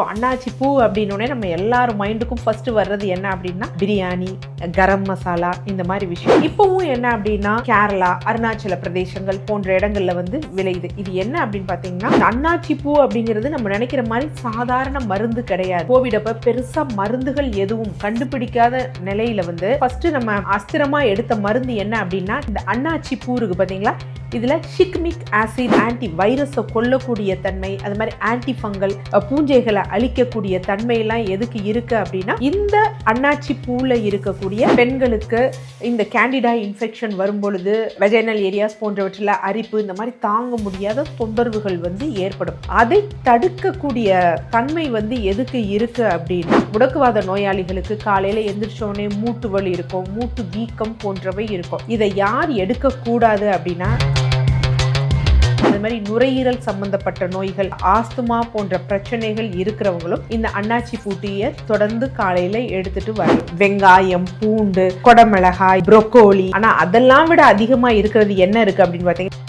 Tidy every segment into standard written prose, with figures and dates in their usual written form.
அன்னாச்சி பூ அப்படின்னோடனே நம்ம எல்லாரும் மைண்டுக்கும் ஃபர்ஸ்ட் வர்றது என்ன அப்படின்னா பிரியாணி, கரம் மசாலா, இந்த மாதிரி விஷயம். இப்பவும் என்ன அப்படின்னா கேரளா, அருணாச்சல பிரதேசங்கள் போன்ற இடங்கள்ல விளையுது. இது என்ன அப்படின்னு பாத்தீங்கன்னா, அன்னாச்சி பூ அப்படிங்கிறது நம்ம நினைக்கிற மாதிரி சாதாரண மருந்து கிடையாது. கோவிட் அப்ப பெருசா மருந்துகள் எதுவும் கண்டுபிடிக்காத நிலையில ஃபர்ஸ்ட் நம்ம அஸ்திரமா எடுத்த மருந்து என்ன அப்படின்னா இந்த அன்னாச்சி பூ இருக்கு பாத்தீங்களா, இதுல ஷிக்மிக் ஆசிட் ஆன்டி வைரஸை கொல்லக்கூடிய தன்மை, அது மாதிரி ஆன்டி ஃபங்கல் பூஞ்சைகளை அழிக்கக்கூடிய தன்மை எல்லாம் எதுக்கு இருக்கு அப்படின்னா இந்த அன்னாச்சி பூல இருக்கக்கூடிய பெண்களுக்கு இந்த கேண்டிடா இன்ஃபெக்ஷன் வரும் பொழுது வெஜைனல் ஏரியாஸ் போன்றவற்றில் அரிப்பு, இந்த மாதிரி தாங்க முடியாத தொந்தரவுகள் ஏற்படும். அதை தடுக்கக்கூடிய தன்மை எதுக்கு இருக்கு அப்படின்னா முடக்குவாத நோயாளிகளுக்கு காலையில எந்திரிச்சோடனே மூட்டு வலி இருக்கும், மூட்டு வீக்கம் போன்றவை இருக்கும். இதை யார் எடுக்க கூடாது அப்படின்னா அது மாதிரி நுரையீரல் சம்பந்தப்பட்ட நோய்கள், ஆஸ்துமா போன்ற பிரச்சனைகள் இருக்கிறவங்களும் இந்த அன்னாச்சி பூட்டியை தொடர்ந்து காலையில எடுத்துட்டு வரலாம். வெங்காயம், பூண்டு, கொடமிளகாய், புரோக்கோலி. ஆனா அதெல்லாம் விட அதிகமா இருக்கிறது என்ன இருக்கு அப்படின்னு பாத்தீங்கன்னா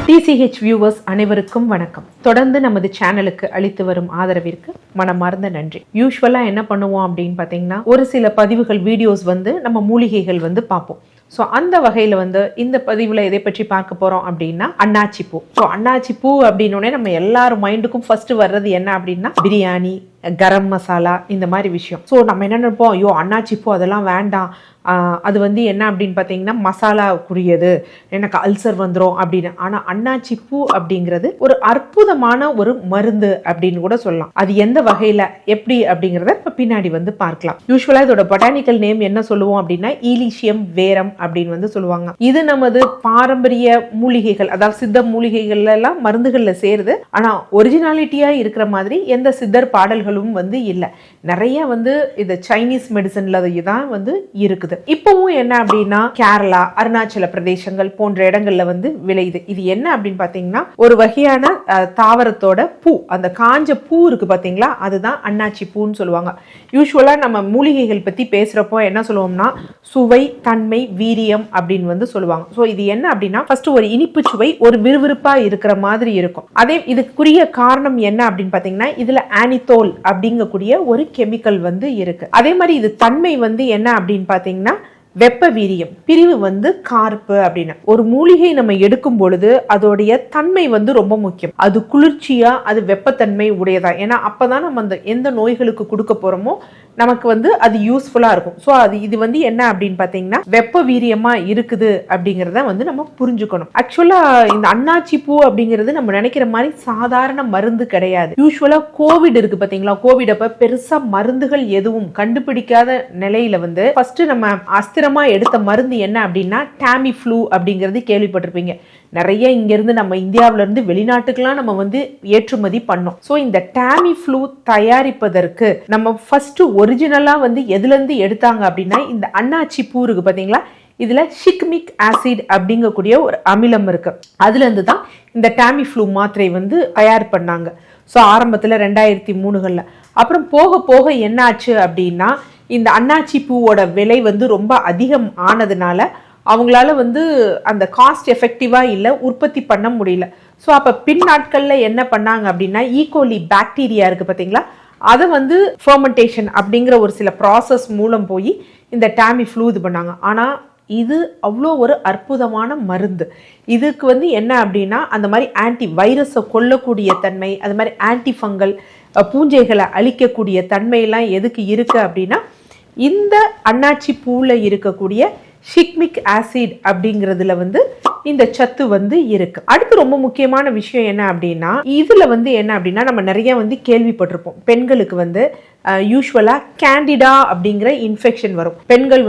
TCH வியூவர்ஸ் அனைவருக்கும் வணக்கம். தொடர்ந்து நமது சேனலுக்கு அளித்து வரும் ஆதரவிற்கு மனமார்ந்த நன்றி. யூஸ்வலா என்ன பண்ணுவோம் அப்படின்னு பாத்தீங்கன்னா ஒரு சில பதிவுகள் வீடியோஸ் நம்ம மூலிகைகள் பார்ப்போம். ஸோ அந்த வகையில் இந்த பதிவில் எதை பற்றி பார்க்க போகிறோம் அப்படின்னா அன்னாச்சி பூ. ஸோ அன்னாச்சி பூ அப்படின்னோடனே நம்ம எல்லாரும் மைண்டுக்கும் ஃபர்ஸ்ட் வர்றது என்ன அப்படின்னா பிரியாணி, கரம் மசாலா, இந்த மாதிரி விஷயம். ஸோ நம்ம என்ன நினைப்போம், ஐயோ அன்னாச்சி பூ அதெல்லாம் வேண்டாம், அது என்ன அப்படின்னு பார்த்தீங்கன்னா மசாலாக்குரியது, எனக்கு அல்சர் வந்துடும் அப்படின்னு. ஆனால் அன்னாச்சி பூ அப்படிங்கிறது ஒரு அற்புதமான ஒரு மருந்து அப்படின்னு கூட சொல்லலாம். அது எந்த வகையில் எப்படி அப்படிங்கிறத இப்போ பின்னாடி பார்க்கலாம். யூஸ்வலாக இதோட பொட்டானிக்கல் நேம் என்ன சொல்லுவோம் அப்படின்னா ஈலிஷியம் வேரம் அப்படின்னு சொல்லுவாங்க. இது நமது பாரம்பரிய மூலிகைகள், அதாவது சித்த மூலிகைகள்ல எல்லாம் மருந்துகள்ல சேருது. ஆனால் ஒரிஜினாலிட்டியா இருக்கிற மாதிரி எந்த சித்தர் பாடல்களும் இல்லை. நிறைய இது சைனீஸ் மெடிசன்ல தான் இருக்குது. இப்பவும் என்ன அப்படின்னா கேரளா, அருணாச்சல பிரதேசங்கள் போன்ற இடங்கள்ல விளையுது. இது என்ன அப்படின்னு பாத்தீங்கன்னா ஒரு வகையான தாவரத்தோட பூ, அந்த காஞ்ச பூ இருக்கு பாத்தீங்களா, அதுதான் அன்னாச்சி பூன்னு சொல்லுவாங்க. யூஸ்வலா நம்ம மூலிகைகள் பத்தி பேசுறப்போ என்ன சொல்லுவோம்னா சுவை, தன்மை, வீரியம் அப்படின்னு சொல்லுவாங்க. ஸோ இது என்ன அப்படின்னா ஃபர்ஸ்ட் ஒரு இனிப்பு சுவை, ஒரு விறுவிறுப்பா இருக்கிற மாதிரி இருக்கும். அதே இதுக்குரிய காரணம் என்ன அப்படின்னு பாத்தீங்கன்னா இதுல ஆனித்தோல் அப்படிங்கக்கூடிய ஒரு கெமிக்கல் இருக்கு. அதே மாதிரி இது தன்மை என்ன அப்படின்னு பாத்தீங்கன்னா வெப்ப வீரியம், பிரிவு கார்ப்பு அப்படின்னு. ஒரு மூலிகை நம்ம எடுக்கும் பொழுது அதோடைய தன்மை ரொம்ப முக்கியம். அது குளிர்ச்சியா, அது வெப்பத்தன்மை உடையதா, ஏன்னா அப்பதான் நம்ம அந்த எந்த நோய்களுக்கு கொடுக்க போறோமோ நமக்கு அது யூஸ்ஃபுல்லா இருக்கும். ஸோ அது இது என்ன அப்படின்னு பாத்தீங்கன்னா வெப்ப வீரியமா இருக்குது அப்படிங்கிறத நம்ம புரிஞ்சுக்கணும். ஆக்சுவலா இந்த அன்னாச்சி பூ அப்படிங்கிறது நம்ம நினைக்கிற மாதிரி சாதாரண மருந்து கிடையாது. யூஸ்வலா கோவிட் இருக்கு பாத்தீங்களா, கோவிட் அப்ப பெருசா மருந்துகள் எதுவும் கண்டுபிடிக்காத நிலையில ஃபர்ஸ்ட் நம்ம அஸ்திரமா எடுத்த மருந்து என்ன அப்படின்னா டாமி ஃப்ளூ அப்படிங்கிறது கேள்விப்பட்டிருப்பீங்க. நிறைய இங்க இருந்து நம்ம இந்தியாவில இருந்து வெளிநாட்டுக்கெல்லாம் நம்ம ஏற்றுமதி பண்ணோம். ஸோ இந்த டாமி ஃப்ளூ தயாரிப்பதற்கு நம்ம ஃபர்ஸ்ட் ஒரிஜினலா எதுல இருந்து எடுத்தாங்க அப்படின்னா இந்த அன்னாச்சி பூ இருக்கு பாத்தீங்களா, இதுல ஷிக்மிக் ஆசிட் அப்படிங்கக்கூடிய ஒரு அமிலம் இருக்கு. அதுல இருந்து தான் இந்த டாமி ஃப்ளூ மாத்திரை தயார் பண்ணாங்க. ஸோ ஆரம்பத்துல 2003 அப்புறம் போக போக என்ன ஆச்சு அப்படின்னா இந்த அன்னாச்சி பூவோட விலை ரொம்ப அதிகம் ஆனதுனால அவங்களால அந்த காஸ்ட் எஃபெக்டிவா இல்லை, உற்பத்தி பண்ண முடியல. ஸோ அப்போ பின் நாட்கள்ல என்ன பண்ணாங்க அப்படின்னா ஈகோலி பாக்டீரியா இருக்கு பார்த்தீங்களா, அதை ஃபெர்மெண்டேஷன் அப்படிங்கிற ஒரு சில ப்ராசஸ் மூலம் போய் இந்த டாமி ஃப்ளூ இது பண்ணாங்க. ஆனால் இது அவ்வளோ ஒரு அற்புதமான மருந்து. இதுக்கு என்ன அப்படின்னா அந்த மாதிரி ஆன்டி வைரஸை கொல்லக்கூடிய தன்மை, அது மாதிரி ஆன்டி ஃபங்கல் பூஞ்சைகளை அழிக்கக்கூடிய தன்மையெல்லாம் எதுக்கு இருக்கு அப்படின்னா இந்த அன்னாச்சி பூல இருக்கக்கூடிய ஷிக்மிக் ஆசிட் அப்படிங்கிறதுல இந்த சத்து இருக்கு. அடுத்து ரொம்ப முக்கியமான விஷயம் என்ன அப்படின்னா இதுல என்ன அப்படின்னா நம்ம நிறைய கேள்விப்பட்டிருப்போம், பெண்களுக்கு யூஸ்வலா கேண்டிடா அப்படிங்கிற இன்ஃபெக்ஷன் வரும். பெண்கள்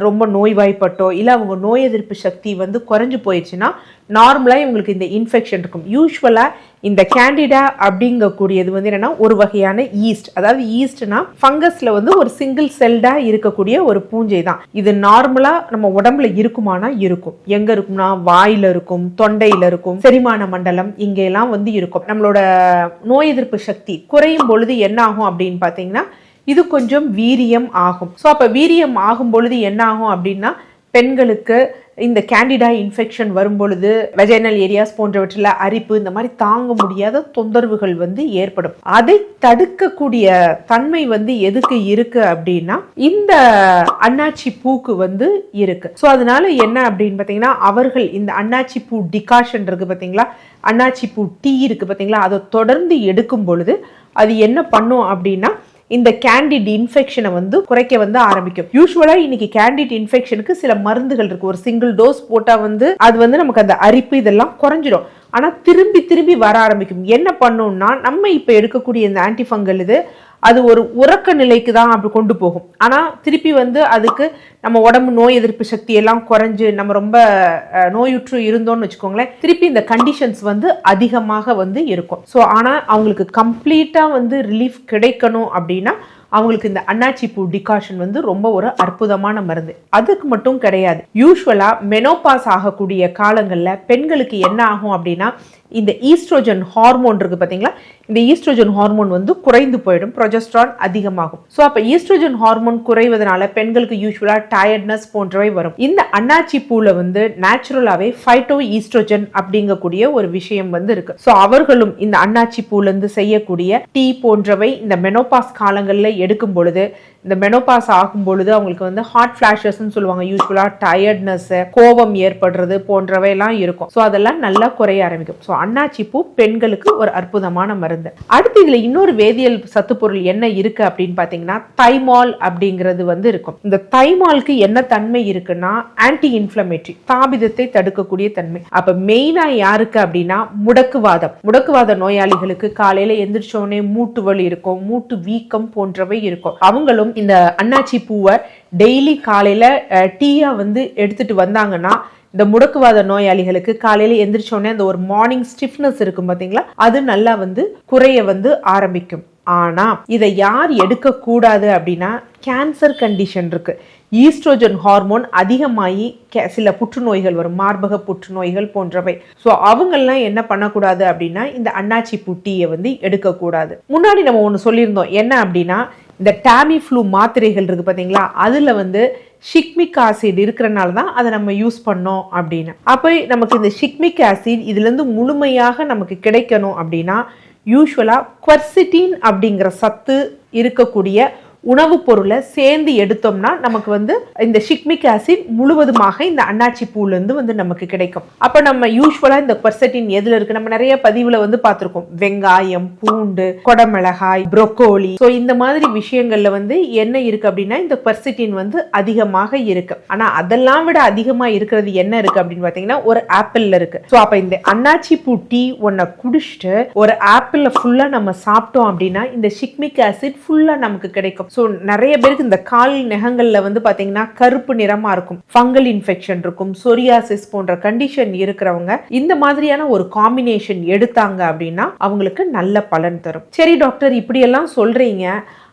ரொம்ப நோய்வாய்ப்பட்டோ இல்லை அவங்க நோய் எதிர்ப்பு சக்தி குறைஞ்சு போயிடுச்சுன்னா நார்மலா இவங்களுக்கு இந்த இன்ஃபெக்ஷன் இருக்கும். யூஸ்வலா இந்த கேண்டிடா அப்படிங்கக்கூடியது என்னன்னா ஒரு வகையான ஈஸ்ட், அதாவது ஈஸ்ட்னா ஃபங்கஸ்ல ஒரு சிங்கிள் செல்டா இருக்கக்கூடிய ஒரு பூஞ்சை தான். இது நார்மலா நம்ம உடம்புல இருக்குமானா இருக்கும். எங்க இருக்கும்னா வாயில இருக்கும், தொண்டையில இருக்கும், செரிமான மண்டலம் இங்க எல்லாம் இருக்கும். நம்மளோட நோய் எதிர்ப்பு சக்தி குறையும் பொழுது என்ன ஆகும் அப்படின்னு பாத்தீங்கன்னா இது கொஞ்சம் வீரியம் ஆகும். ஸோ அப்போ வீரியம் ஆகும் பொழுது என்ன ஆகும் அப்படின்னா, பெண்களுக்கு இந்த கேண்டிடா இன்ஃபெக்ஷன் வரும் பொழுது வெஜைனல் ஏரியாஸ் போன்றவற்றில் அரிப்பு, இந்த மாதிரி தாங்க முடியாத தொந்தரவுகள் வந்து ஏற்படும். அதை தடுக்கக்கூடிய தன்மை வந்து எதுக்கு இருக்கு அப்படின்னா, இந்த அன்னாச்சி பூக்கு வந்து இருக்கு. ஸோ அதனால என்ன அப்படின்னு பார்த்தீங்கன்னா, அவர்கள் இந்த அன்னாச்சி பூ டிகாஷன் இருக்கு பார்த்தீங்களா, அன்னாச்சி பூ டீ இருக்கு பார்த்தீங்களா, அதை தொடர்ந்து எடுக்கும் பொழுது அது என்ன பண்ணும் அப்படின்னா, இந்த கேண்டிட் இன்ஃபெக்ஷனை வந்து குறைக்க வந்து ஆரம்பிக்கும். யூஸ்வலா இன்னைக்கு கேண்டிட் இன்ஃபெக்ஷனுக்கு சில மருந்துகள் இருக்கு. ஒரு சிங்கிள் டோஸ் போட்டா வந்து அது வந்து நமக்கு அந்த அரிப்பு இதெல்லாம் குறைஞ்சிடும். ஆனா திரும்பி திரும்பி வர ஆரம்பிக்கும். என்ன பண்ணும்னா, நம்ம இப்ப எடுக்கக்கூடிய இந்த ஆன்டிஃபங்கல் இது அது ஒரு உறக்க நிலைக்கு தான் அப்படி கொண்டு போகும். ஆனா திருப்பி வந்து அதுக்கு நம்ம உடம்பு நோய் எதிர்ப்பு சக்தி எல்லாம் குறைஞ்சு நம்ம ரொம்ப நோயுற்று இருந்தோம்னு வச்சுக்கோங்களேன், திருப்பி இந்த கண்டிஷன்ஸ் வந்து அதிகமாக வந்து இருக்கும். ஸோ ஆனா அவங்களுக்கு கம்ப்ளீட்டா வந்து ரிலீஃப் கிடைக்கணும் அப்படின்னா அவங்களுக்கு இந்த அன்னாச்சி பூ டிகாஷன் வந்து ரொம்ப ஒரு அற்புதமான மருந்து. அதுக்கு மட்டும் கிடையாது, யூஸ்வலா மெனோபாஸ் ஆகக்கூடிய காலங்கள்ல பெண்களுக்கு என்ன ஆகும் அப்படின்னா, இந்த ஈஸ்ட்ரோஜன் ஹார்மோன் இருக்கு பாத்தீங்களா, இந்த ஈஸ்ட்ரோஜன் ஹார்மோன் வந்து குறைந்து போயிடும், ப்ரொஜெஸ்ட்ரான் அதிகமாகும். ஸோ அப்போ ஈஸ்ட்ரோஜன் ஹார்மோன் குறைவதனால பெண்களுக்கு யூஸ்வலா டயர்ட்னஸ் போன்றவை வரும். இந்த அன்னாச்சி பூல வந்து நேச்சுரலாவே ஃபைட்டோ ஈஸ்ட்ரோஜன் அப்படிங்கக்கூடிய ஒரு விஷயம் வந்து இருக்கு. ஸோ அவர்களும் இந்த அன்னாச்சி பூல இருந்து செய்யக்கூடிய டீ போன்றவை இந்த மெனோபாஸ் காலங்களில் எடுக்கும் பொழுது, இந்த மெனோபாஸ் ஆகும் பொழுது அவங்களுக்கு வந்து ஹாட் ஃபிளாஷஸ்ன்னு சொல்லுவாங்க, யூஸ்வலா டயர்ட்னஸ், கோபம் ஏற்படுறது போன்றவை எல்லாம் இருக்கும். ஸோ அதெல்லாம் நல்லா குறைய ஆரம்பிக்கும். ஸோ அன்னாச்சி பூ பெண்களுக்கு ஒரு அற்புதமான மருந்து. அடுத்து இதுல இன்னொரு வேதியியல் சத்து பொருள் என்ன இருக்கு அப்படின்னு பாத்தீங்கன்னா, தைமால் அப்படிங்கிறது வந்து இருக்கும். இந்த தைமாலுக்கு என்ன தன்மை இருக்குன்னா, ஆன்டி இன்ஃப்ளமேட்டரி, தாபிதத்தை தடுக்கக்கூடிய தன்மை. அப்ப மெயினா யாருக்கு அப்படின்னா, முடக்குவாத நோயாளிகளுக்கு காலையில எந்திரிச்ச உடனே மூட்டு வலி இருக்கும், மூட்டு வீக்கம் போன்றவை இருக்கும். அவங்களும் இந்த அன்னாச்சி பூவை டெய்லி காலையில டீயா வந்து எடுத்துட்டு வந்தாங்கன்னா, இந்த முடக்குவாத நோயாளிகளுக்கு காலையில எந்திரிச்சோடனே அந்த ஒரு மார்னிங் ஸ்டிஃப்னஸ் இருக்கும் பாத்தீங்களா, அது நல்லா வந்து குறைய வந்து ஆரம்பிக்கும். ஆனா இதை யார் எடுக்க கூடாது அப்படின்னா, கேன்சர் கண்டிஷன் இருக்கு, ஈஸ்ட்ரோஜன் ஹார்மோன் அதிகமாகி சில புற்றுநோய்கள் வரும், மார்பக புற்றுநோய்கள் போன்றவை. ஸோ அவங்கெல்லாம் என்ன பண்ணக்கூடாது அப்படின்னா, இந்த அன்னாச்சி பூ டீயை வந்து எடுக்கக்கூடாது. முன்னாடி நம்ம ஒன்று சொல்லியிருந்தோம், என்ன அப்படின்னா, இந்த டாமி ஃப்ளூ மாத்திரைகள் இருக்கு பார்த்தீங்களா, அதில் வந்து ஷிக்மிக் ஆசிட் இருக்கிறனால தான் அதை நம்ம யூஸ் பண்ணோம் அப்படின்னு. அப்போ நமக்கு இந்த ஷிக்மிக் ஆசிட் இதுலேருந்து முழுமையாக நமக்கு கிடைக்கணும் அப்படின்னா, யூஸ்வலாக குவர்சிட்டின் அப்படிங்கிற சத்து இருக்கக்கூடிய உணவுப் பொருளை சேர்ந்து எடுத்தோம்னா நமக்கு வந்து இந்த ஷிக்மிக் ஆசிட் முழுவதுமாக இந்த அன்னாச்சி பூல இருந்து வந்து நமக்கு கிடைக்கும். அப்ப நம்ம யூஸ்வலா இந்த குவர்செட்டின் எதுல இருக்கு, நம்ம நிறைய பதிவுல வந்து பார்த்திருக்கோம், வெங்காயம், பூண்டு, கொடமிளகாய், புரோக்கோலி. ஸோ இந்த மாதிரி விஷயங்கள்ல வந்து என்ன இருக்கு அப்படின்னா, இந்த குவர்செட்டின் வந்து அதிகமாக இருக்கு. ஆனா அதெல்லாம் விட அதிகமா இருக்கிறது என்ன இருக்கு அப்படின்னு பாத்தீங்கன்னா, ஒரு ஆப்பிள்ல இருக்கு. ஸோ அப்ப இந்த அன்னாச்சி பூ டீ ஒன்ன குடிச்சிட்டு ஒரு ஆப்பிள் ஃபுல்லா நம்ம சாப்பிட்டோம் அப்படின்னா இந்த ஷிக்மிக் ஆசிட் ஃபுல்லா நமக்கு கிடைக்கும். ஸோ நிறைய பேருக்கு இந்த கால் நகங்கள்ல வந்து பாத்தீங்கன்னா கருப்பு நிறமா இருக்கும், ஃபங்கல் இன்ஃபெக்ஷன் இருக்கும், சொரியாசிஸ் போன்ற கண்டிஷன் இருக்கிறவங்க இந்த மாதிரியான ஒரு காம்பினேஷன் எடுத்தாங்க அப்படின்னா அவங்களுக்கு நல்ல பலன் தரும். சரி டாக்டர், இப்படி எல்லாம் சொல்றீங்க,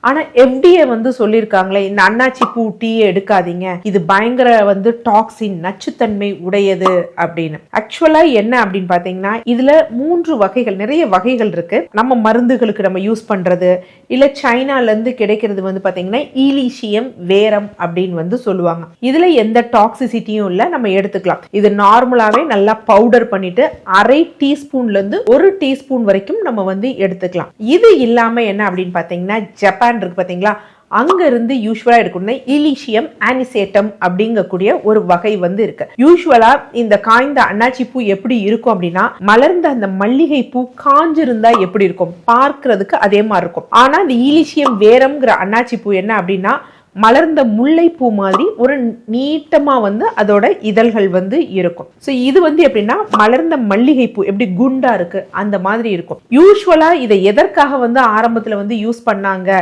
ஆனா FDA வந்து சொல்லியிருக்காங்களே இந்த அன்னாச்சி பூ டீயை எடுக்காதீங்க, இது பயங்கர வந்து டாக்ஸின், நச்சுத்தன்மை உடையது அப்படின்னு. ஆக்சுவலா என்ன அப்படின்னு பாத்தீங்கன்னா, இதுல 3 வகைகள், நிறைய வகைகள் இருக்கு. நம்ம மருந்துகளுக்கு நம்ம யூஸ் பண்றது இல்ல சைனால இருந்து கிடைக்கிறது வந்து பாத்தீங்கன்னா ஈலிஷியம் வேரம் அப்படின்னு வந்து சொல்லுவாங்க. இதுல எந்த டாக்ஸிசிட்டியும் இல்ல, நம்ம எடுத்துக்கலாம். இது நார்மலாவே நல்லா பவுடர் பண்ணிட்டு 1/2 டீஸ்பூன்ல இருந்து 1 டீஸ்பூன் வரைக்கும் நம்ம வந்து எடுத்துக்கலாம். இது இல்லாம என்ன அப்படின்னு பாத்தீங்கன்னா, ஜப்பான் இருக்கு பாத்தீங்களா, அங்க இருந்து யூஸ்வலா எடுக்கணும் ஈலிஷியம் ஆனிசேட்டம் அப்படிங்கக்கூடிய ஒரு வகை வந்து இருக்கு. யூஸ்வலா இந்த காய்ந்த அன்னாச்சி பூ எப்படி இருக்கும் அப்படின்னா, மலர்ந்த அந்த மல்லிகை பூ காஞ்சிருந்தா எப்படி இருக்கும், பார்க்கிறதுக்கு அதே மாதிரி இருக்கும். ஆனா இந்த ஈலிஷியம் வேரம்ங்கிற அன்னாச்சி பூ என்ன அப்படின்னா, மலர்ந்த முல்லை பூ மாதிரி ஒரு நீட்டமா வந்து அதோட இதழ்கள் வந்து இருக்கும். ஸோ இது வந்து எப்படின்னா, மலர்ந்த மல்லிகை பூ எப்படி குண்டா இருக்கு அந்த மாதிரி இருக்கும். யூஸ்வலா இதை எதற்காக வந்து ஆரம்பத்துல வந்து யூஸ் பண்ணாங்க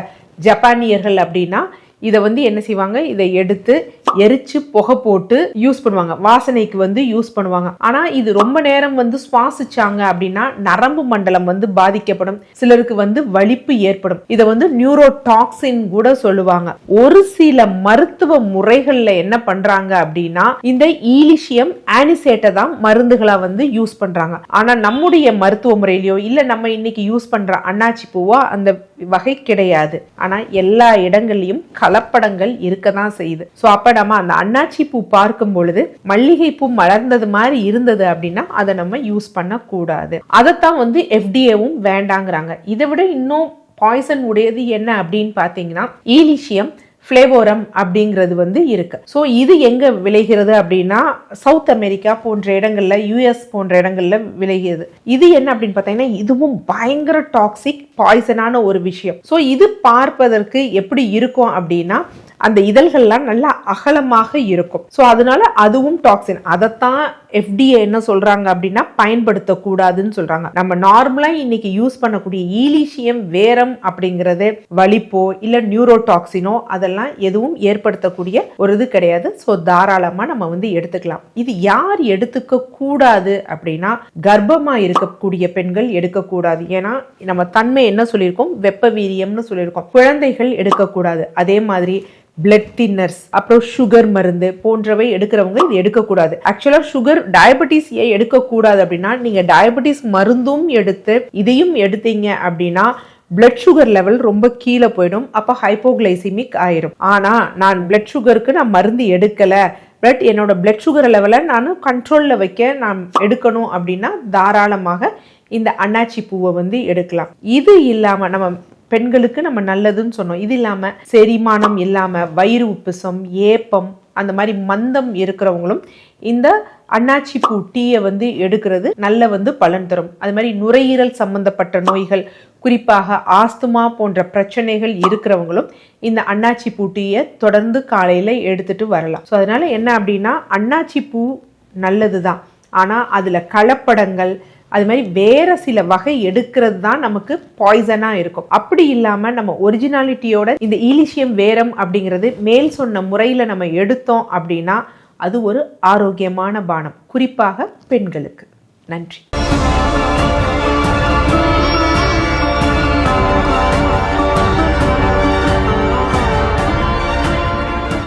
ஜப்பானியர்கள் அப்படின்னா, இதை வந்து என்ன செய்வாங்க, இதை எடுத்து எரிச்சு புகை போட்டு யூஸ் பண்ணுவாங்க, வாசனைக்கு வந்து யூஸ் பண்ணுவாங்க. ஆனா இது ரொம்ப நேரம் வந்து சுவாசிச்சாங்க அப்படின்னா நரம்பு மண்டலம் வந்து பாதிக்கப்படும், சிலருக்கு வந்து வலிப்பு ஏற்படும். இதை வந்து நியூரோடாக்சின் கூட சொல்லுவாங்க. ஒரு சில மருத்துவ முறைகள்ல என்ன பண்றாங்க அப்படின்னா, இந்த ஈலிஷியம் ஆனிசேட்டை தான் மருந்துகளா வந்து யூஸ் பண்றாங்க. ஆனா நம்முடைய மருத்துவ முறையிலயோ இல்ல நம்ம இன்னைக்கு யூஸ் பண்ற அன்னாச்சி பூவா அந்த வகை கிடையாது. ஆனா எல்லா இடங்கள்லயும் கலப்படங்கள் இருக்கதான் செய்யுது. ஸோ அப்ப நம்ம அந்த அன்னாச்சி பூ பார்க்கும் பொழுது மல்லிகை பூ மலர்ந்தது மாதிரி இருந்தது அப்படின்னா அதை நம்ம யூஸ் பண்ணக்கூடாது. அதைத்தான் FDA-வும் வேண்டாங்கிறாங்க. இதை விட இன்னும் பாய்சன் உடையது என்ன அப்படின்னு பார்த்தீங்கன்னா ஈலிஷியம் ஃப்ளேவோரம் அப்படிங்கிறது இருக்கு. ஸோ இது எங்க விளைகிறது அப்படின்னா சவுத் அமெரிக்கா போன்ற இடங்கள்ல, யூஎஸ் போன்ற இடங்கள்ல விளைகிறது. இது என்ன அப்படின்னு பார்த்தீங்கன்னா இதுவும் பயங்கர டாக்ஸிக் பாய்சனான ஒரு விஷயம். ஸோ இது பார்ப்பதற்கு எப்படி இருக்கும் அப்படின்னா அந்த இதழ்கள்லாம் நல்லா அகலமாக இருக்கும். ஸோ அதனால அதுவும் டாக்ஸின். அதைத்தான் FDA என்ன சொல்றாங்க அப்படின்னா பயன்படுத்தக்கூடாதுன்னு சொல்றாங்க. நம்ம நார்மலா இன்னைக்கு யூஸ் பண்ணக்கூடிய ஈலிஷியம் வேரம் அப்படிங்கிறது வலிப்போ இல்ல நியூரோடாக்சினோ அதெல்லாம் எதுவும் ஏற்படுத்தக்கூடிய ஒரு இது கிடையாது. ஸோ தாராளமா நம்ம எடுத்துக்கலாம். இது யார் எடுத்துக்க கூடாது அப்படின்னா கர்ப்பமா இருக்கக்கூடிய பெண்கள் எடுக்கக்கூடாது. ஏன்னா நம்ம தன்மை என்ன சொல்லியிருக்கோம், வெப்ப வீரியம்னு சொல்லியிருக்கோம். குழந்தைகள் எடுக்கக்கூடாது. அதே மாதிரி பிளட் தின்னர்ஸ், அப்புறம் சுகர் மருந்து போன்றவை எடுக்கிறவங்க இது எடுக்கக்கூடாது. ஆக்சுவலா சுகர் டயபெட்டிஸ் எடுக்கக்கூடாது அப்படின்னா நீங்க டயபெட்டிஸ் மருந்தும் எடுத்து இதையும் எடுத்தீங்க அப்படின்னா பிளட் சுகர் லெவல் ரொம்ப கீழே போயிடும். அப்போ ஹைப்போகிளைசிமிக் ஆயிரும். ஆனா நான் பிளட் சுகருக்கு நான் மருந்து எடுக்கல, பட் என்னோட பிளட் சுகர் லெவலை நான் கண்ட்ரோல்ல வைக்க நான் எடுக்கணும் அப்படின்னா தாராளமாக இந்த அன்னாச்சி பூவை எடுக்கலாம். இது இல்லாம நம்ம பெண்களுக்கு நம்ம நல்லதுன்னு சொன்னோம். இது இல்லாம செரிமானம் இல்லாம வயிறு உப்புசம், ஏப்பம், அந்த மாதிரி மந்தம் இருக்கிறவங்களும் இந்த அன்னாச்சி பூ டீயை எடுக்கிறது நல்ல பலன் தரும். அது மாதிரி நுரையீரல் சம்பந்தப்பட்ட நோய்கள், குறிப்பாக ஆஸ்துமா போன்ற பிரச்சனைகள் இருக்கிறவங்களும் இந்த அன்னாச்சி பூ டீயை தொடர்ந்து காலையில எடுத்துட்டு வரலாம். ஸோ அதனால என்ன அப்படின்னா அன்னாச்சி பூ நல்லதுதான், ஆனா அதுல கலப்படங்கள் அது மாதிரி வேற சில வகை எடுக்கிறது தான் நமக்கு பாய்சனா இருக்கும். அப்படி இல்லாம நம்ம ஒரிஜினாலிட்டியோட இந்த ஈலிஷியம் வேரம் அப்படிங்கிறது மேல் சொன்ன முறையில நம்ம எடுத்தோம் அப்படின்னா அது ஒரு ஆரோக்கியமான பானம், குறிப்பாக பெண்களுக்கு. நன்றி.